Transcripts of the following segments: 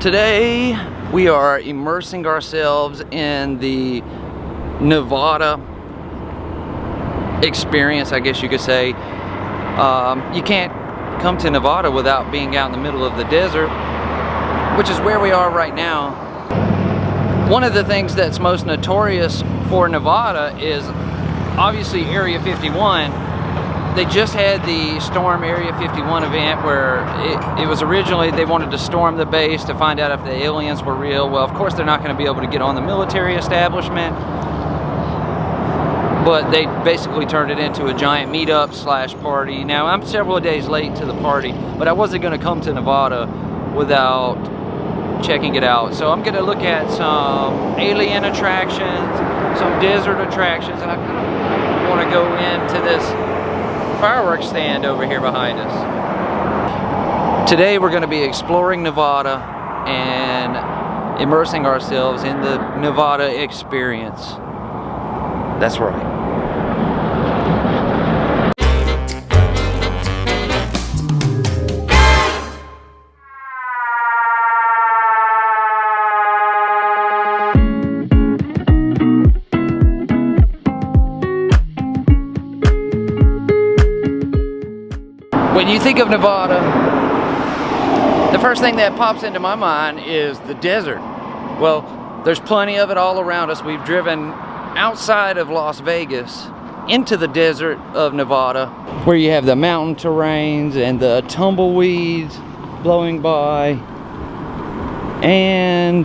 Today we are immersing ourselves in the Nevada experience, I guess you could say. You can't come to Nevada without being out in the middle of the desert, which is where we are right now. One of the things that's most notorious for Nevada is obviously Area 51. They just had the Storm Area 51 event where it was originally they wanted to storm the base to find out if the aliens were real. Well, of course they're not going to be able to get on the military establishment, but they basically turned it into a giant meetup slash party. Now, I'm several days late to the party, but I wasn't going to come to Nevada without checking it out. So I'm going to look at some alien attractions, some desert attractions, and I kind of want to go into this fireworks stand over here behind us. Today we're going to be exploring Nevada and immersing ourselves in the Nevada experience. That's right. When you think of Nevada, the first thing that pops into my mind is the desert. Well, there's plenty of it all around us. We've driven outside of Las Vegas into the desert of Nevada, where you have the mountain terrains and the tumbleweeds blowing by and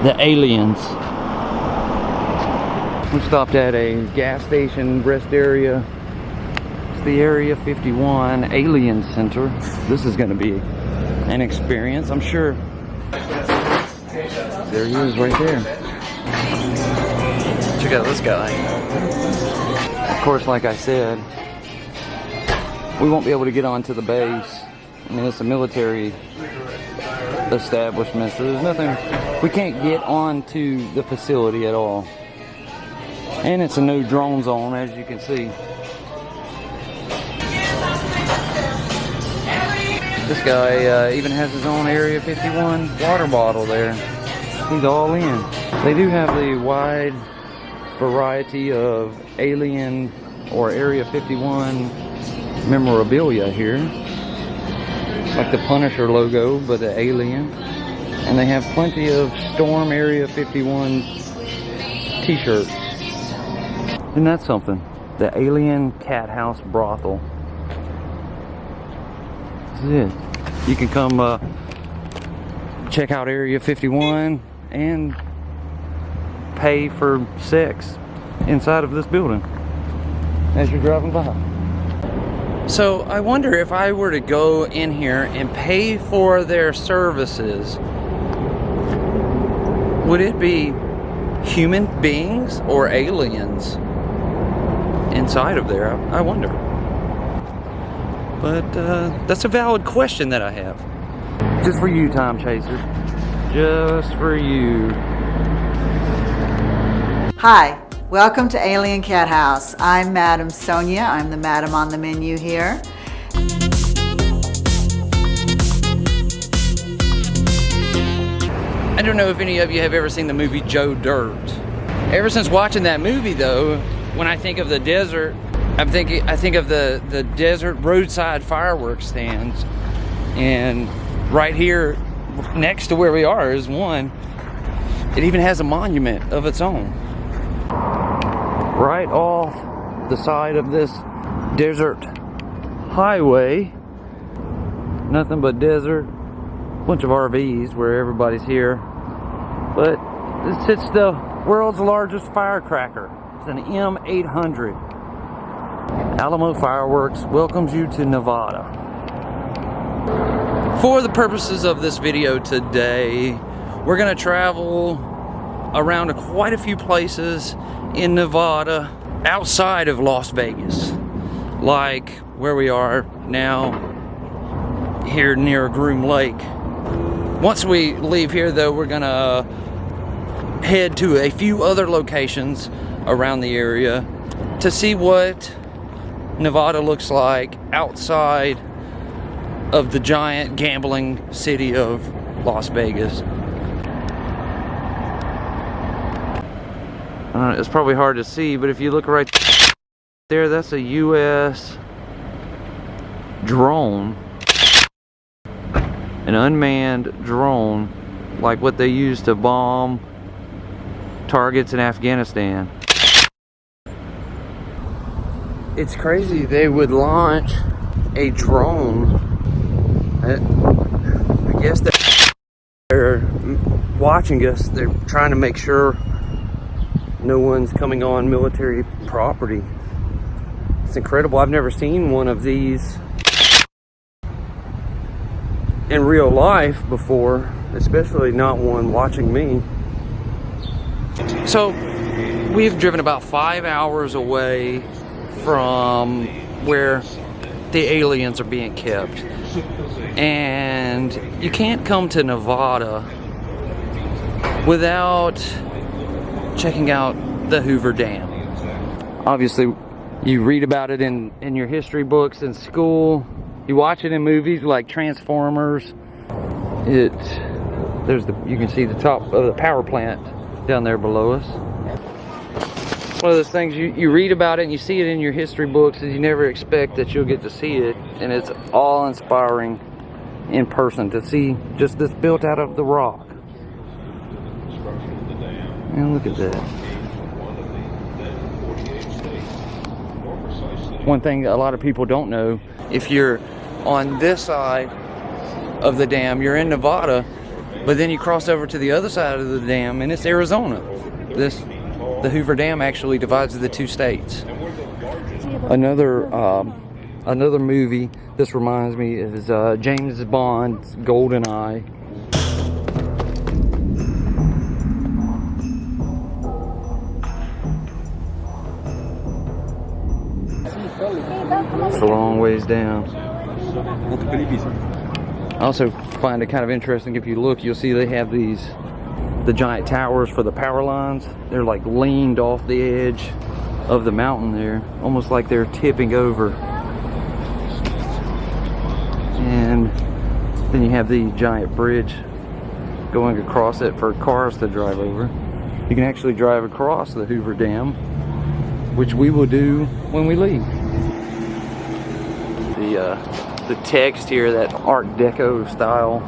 the aliens. We stopped at a gas station rest area. The Area 51 Alien Center. This is going to be an experience, I'm sure. There he is right there. Check out this guy. Of course, like I said, we won't be able to get onto the base. I mean, it's a military establishment, so there's nothing, we can't get onto the facility at all. And it's a no drone zone, as you can see. This guy even has his own Area 51 water bottle there. He's all in. They do have the wide variety of alien or Area 51 memorabilia here. Like the Punisher logo, but the alien. And they have plenty of Storm Area 51 t-shirts. Isn't that something? The Alien Cat House Brothel. This is it. You can come check out Area 51 and pay for sex inside of this building as you're driving by. So I wonder if I were to go in here and pay for their services, would it be human beings or aliens inside of there? I wonder. But that's a valid question that I have. Just for you, Time Chaser. Just for you. Hi, welcome to Alien Cat House. I'm Madam Sonia. I'm the madam on the menu here. I don't know if any of you have ever seen the movie Joe Dirt. Ever since watching that movie, though, when I think of the desert, I think of the desert roadside fireworks stands, and right here next to where we are is one. It even has a monument of its own. Right off the side of this desert highway, nothing but desert, bunch of RVs where everybody's here, but it's the world's largest firecracker. It's an M800. Alamo Fireworks welcomes you to Nevada. For the purposes of this video today, we're going to travel around to quite a few places in Nevada outside of Las Vegas, like where we are now here near Groom Lake. Once we leave here, though, we're going to head to a few other locations around the area to see what Nevada looks like outside of the giant gambling city of Las Vegas. It's probably hard to see, but if you look right there, that's a U.S. drone. An unmanned drone, like what they use to bomb targets in Afghanistan. It's crazy they would launch a drone. I guess they're watching us. They're trying to make sure no one's coming on military property. It's incredible. I've never seen one of these in real life before, especially not one watching me. So we've driven about 5 hours away from where the aliens are being kept, and you can't come to Nevada without checking out the Hoover Dam. Obviously you read about it in your history books in school, you watch it in movies like Transformers. You can see the top of the power plant down there below us. One of those things you read about it and you see it in your history books, and you never expect that you'll get to see it, and it's awe-inspiring in person to see just this built out of the rock. And look at that. One thing a lot of people don't know, if you're on this side of the dam, you're in Nevada, but then you cross over to the other side of the dam and it's Arizona. The Hoover Dam actually divides the two states. Another movie this reminds me is James Bond's GoldenEye. It's a long ways down. I also find it kind of interesting, if you look, you'll see they have the giant towers for the power lines. They're like leaned off the edge of the mountain there, almost like they're tipping over. And then you have the giant bridge going across it for cars to drive over. You can actually drive across the Hoover Dam, which we will do when we leave. The text here, that Art Deco style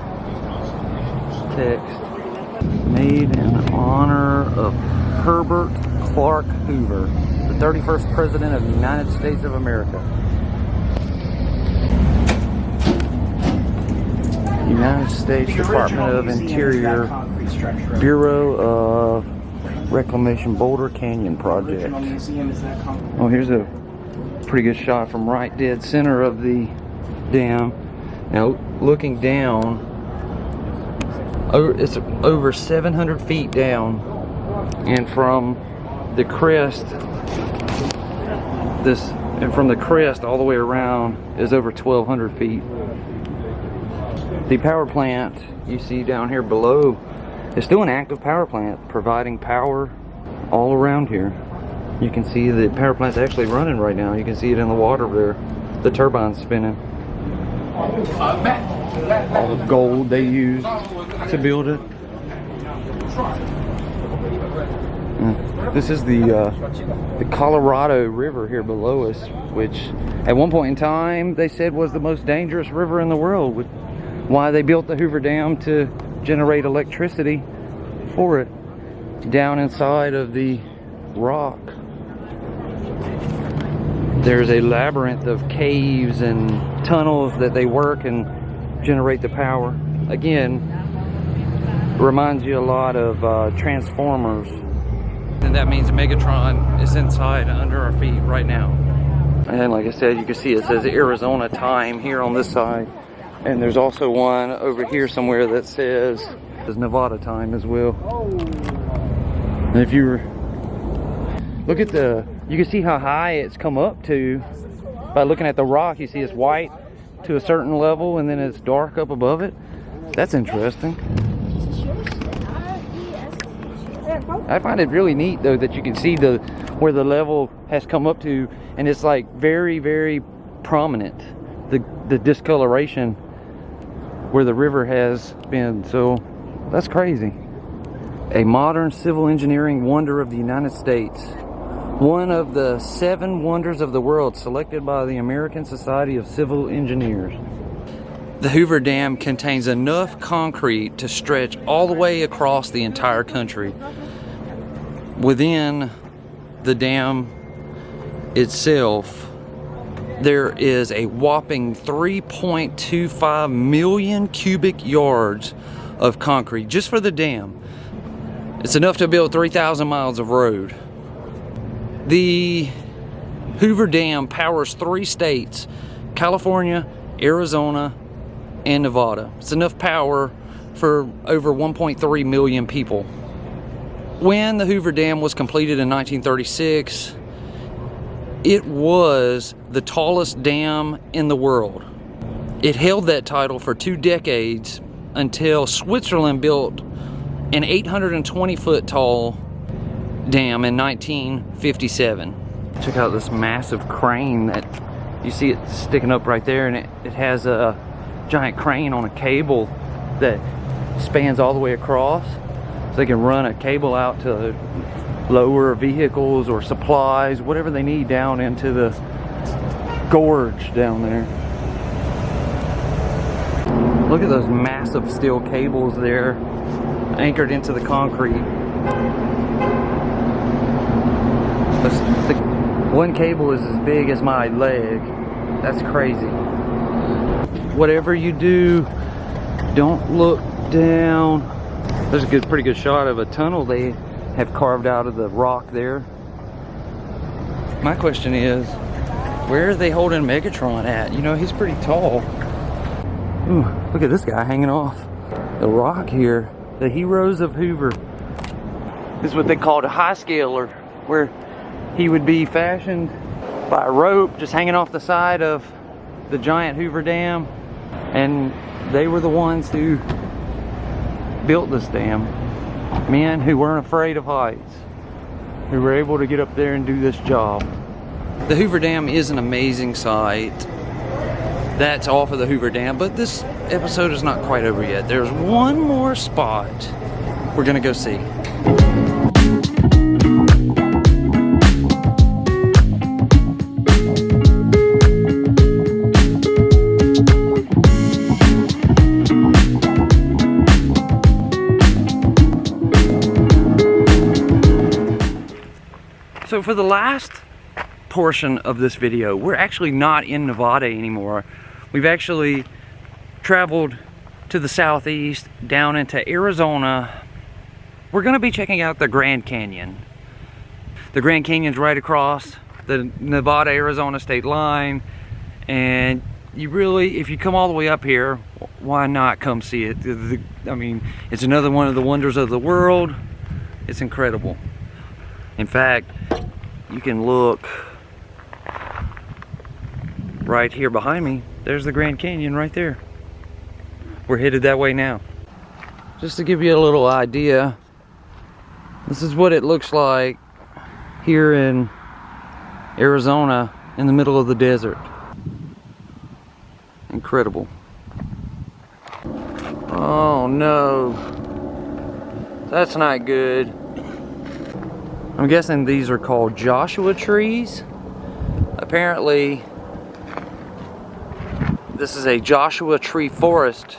text, made in honor of Herbert Clark Hoover, the 31st President of the United States of America. United States Department of Interior, Bureau of Reclamation, Boulder Canyon Project. Oh, here's a pretty good shot from right dead center of the dam. Now, looking down, it's over 700 feet down, and from the crest, from the crest all the way around is over 1,200 feet. The power plant you see down here below is still an active power plant, providing power all around here. You can see the power plant's actually running right now. You can see it in the water there. The turbine's spinning. All the gold they used to build it. This is the Colorado River here below us, which at one point in time they said was the most dangerous river in the world. Why they built the Hoover Dam to generate electricity for it down inside of the rock. There's a labyrinth of caves and tunnels that they work and generate the power. Again, reminds you a lot of Transformers. And that means Megatron is inside under our feet right now. And like I said, you can see it says Arizona time here on this side. And there's also one over here somewhere that says Nevada time as well. And if you look at you can see how high it's come up to by looking at the rock. You see it's white to a certain level and then it's dark up above it. That's interesting. I find it really neat though that you can see where the level has come up to, and it's like very, very prominent. The discoloration where the river has been. So that's crazy. A modern civil engineering wonder of the United States. One of the 7 wonders of the world selected by the American Society of Civil Engineers. The Hoover Dam contains enough concrete to stretch all the way across the entire country. Within the dam itself, there is a whopping 3.25 million cubic yards of concrete just for the dam. It's enough to build 3,000 miles of road. The Hoover Dam powers 3 states, California, Arizona, and Nevada. It's enough power for over 1.3 million people. When the Hoover Dam was completed in 1936, it was the tallest dam in the world. It held that title for 2 decades until Switzerland built an 820-foot tall dam in 1957. Check out this massive crane that you see it sticking up right there, and it has a giant crane on a cable that spans all the way across, so they can run a cable out to lower vehicles or supplies, whatever they need, down into the gorge down there. Look at those massive steel cables there anchored into the concrete. One cable is as big as my leg. That's crazy. Whatever you do, don't look down. There's a pretty good shot of a tunnel they have carved out of the rock there. My question is, where are they holding Megatron at? You know, he's pretty tall. Ooh, look at this guy hanging off the rock here. The heroes of Hoover. This is what they called a high scaler, where he would be fashioned by a rope just hanging off the side of the giant Hoover Dam. And they were the ones who built this dam. Men who weren't afraid of heights, who were able to get up there and do this job. The Hoover Dam is an amazing sight. That's off of the Hoover Dam, but this episode is not quite over yet. There's one more spot we're gonna go see. So for the last portion of this video, we're actually not in Nevada anymore. We've actually traveled to the southeast down into Arizona. We're gonna be checking out the Grand Canyon. The Grand Canyon's right across the Nevada-Arizona state line, and you really, if you come all the way up here, why not come see it? I mean, it's another one of the wonders of the world. It's incredible. In fact, you can look right here behind me. There's the Grand Canyon right there. We're headed that way now. Just to give you a little idea, this is what it looks like here in Arizona in the middle of the desert. Incredible. Oh no, that's not good. I'm guessing these are called Joshua trees. Apparently, this is a Joshua tree forest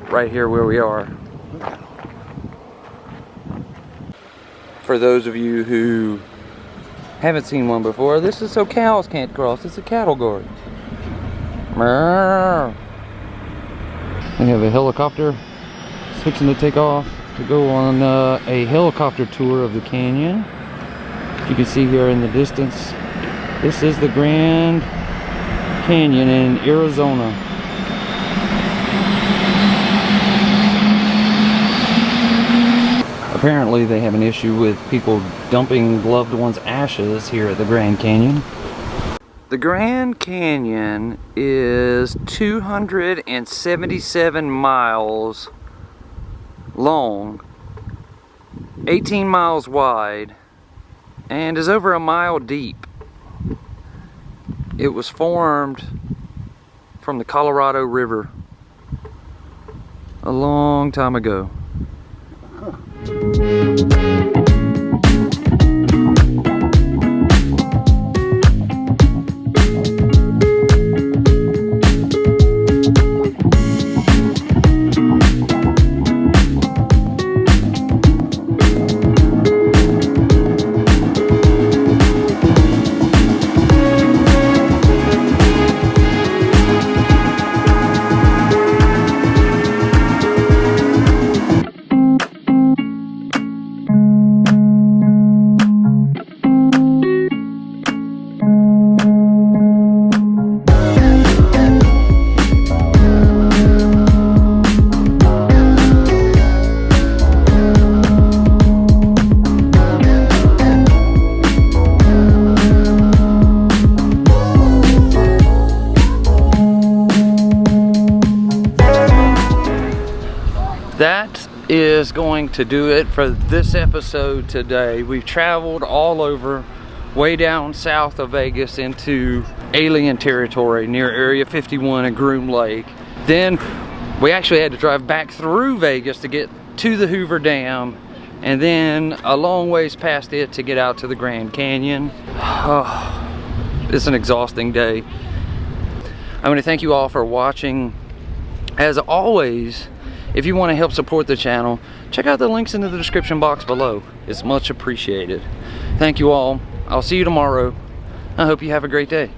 right here where we are. For those of you who haven't seen one before, this is so cows can't cross. It's a cattle guard. They have a helicopter fixing to take off to go on a helicopter tour of the canyon. You can see here in the distance, this is the Grand Canyon in Arizona. Apparently they have an issue with people dumping loved ones' ashes here at the Grand Canyon. The Grand Canyon is 277 miles long, 18 miles wide, and is over a mile deep. It was formed from the Colorado River. a long time ago. That is going to do it for this episode today. We've traveled all over, way down south of Vegas into alien territory near Area 51 and Groom Lake. Then we actually had to drive back through Vegas to get to the Hoover Dam, and then a long ways past it to get out to the Grand Canyon. Oh, it's an exhausting day. I want to thank you all for watching. As always, if you want to help support the channel, check out the links in the description box below. It's much appreciated. Thank you all. I'll see you tomorrow. I hope you have a great day.